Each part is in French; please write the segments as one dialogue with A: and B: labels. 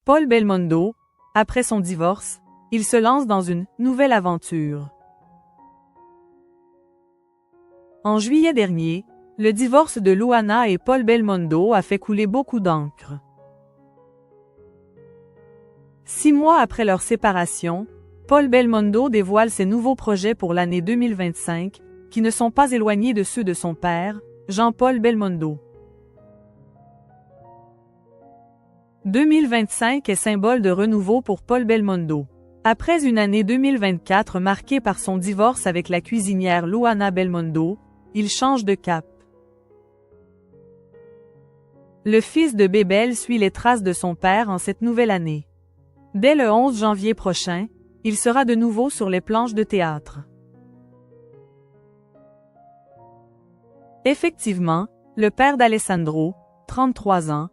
A: Paul Belmondo, après son divorce, il se lance dans une nouvelle aventure. En juillet dernier, le divorce de Luana et Paul Belmondo a fait couler beaucoup d'encre. 6 mois après leur séparation, Paul Belmondo dévoile ses nouveaux projets pour l'année 2025, qui ne sont pas éloignés de ceux de son père, Jean-Paul Belmondo. 2025 est symbole de renouveau pour Paul Belmondo. Après une année 2024 marquée par son divorce avec la cuisinière Luana Belmondo, il change de cap. Le fils de Bébel suit les traces de son père en cette nouvelle année. Dès le 11 janvier prochain, il sera de nouveau sur les planches de théâtre. Effectivement, le père d'Alessandro, 33 ans,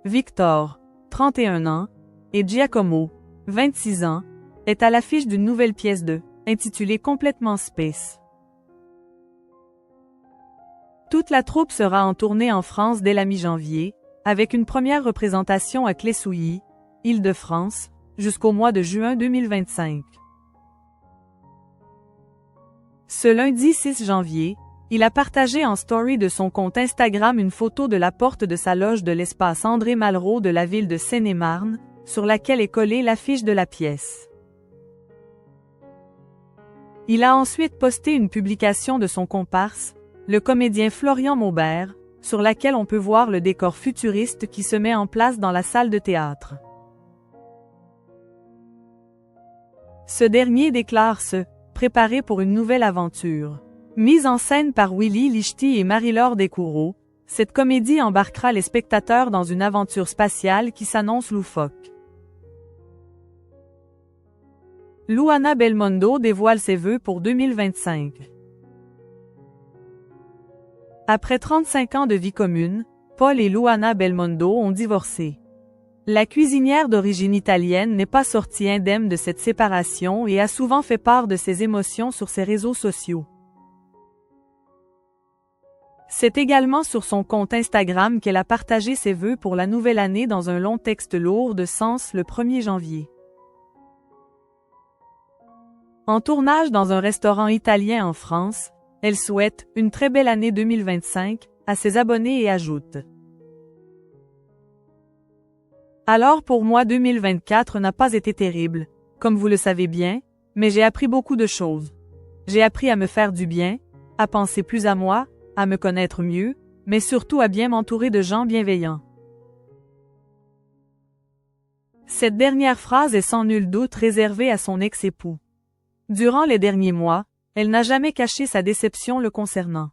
A: Victor, 31 ans, et Giacomo, 26 ans, est à l'affiche d'une nouvelle pièce intitulée Complètement Space. Toute la troupe sera en tournée en France dès la mi-janvier, avec une première représentation à Clé-Souilly, Île-de-France, jusqu'au mois de juin 2025. Ce lundi 6 janvier, il a partagé en story de son compte Instagram une photo de la porte de sa loge de l'espace André Malraux de la ville de Seine-et-Marne, sur laquelle est collée l'affiche de la pièce. Il a ensuite posté une publication de son comparse, le comédien Florian Maubert, sur laquelle on peut voir le décor futuriste qui se met en place dans la salle de théâtre. Ce dernier déclare se préparer pour une nouvelle aventure. Mise en scène par Willy Lichty et Marie-Laure Descoureaux, cette comédie embarquera les spectateurs dans une aventure spatiale qui s'annonce loufoque. Luana Belmondo dévoile ses vœux pour 2025. Après 35 ans de vie commune, Paul et Luana Belmondo ont divorcé. La cuisinière d'origine italienne n'est pas sortie indemne de cette séparation et a souvent fait part de ses émotions sur ses réseaux sociaux. C'est également sur son compte Instagram qu'elle a partagé ses vœux pour la nouvelle année dans un long texte lourd de sens le 1er janvier. En tournage dans un restaurant italien en France, elle souhaite « une très belle année 2025 » à ses abonnés et ajoute « Alors pour moi 2024 n'a pas été terrible, comme vous le savez bien, mais j'ai appris beaucoup de choses. J'ai appris à me faire du bien, à penser plus à moi, à me connaître mieux, mais surtout à bien m'entourer de gens bienveillants. » Cette dernière phrase est sans nul doute réservée à son ex-époux. Durant les derniers mois, elle n'a jamais caché sa déception le concernant.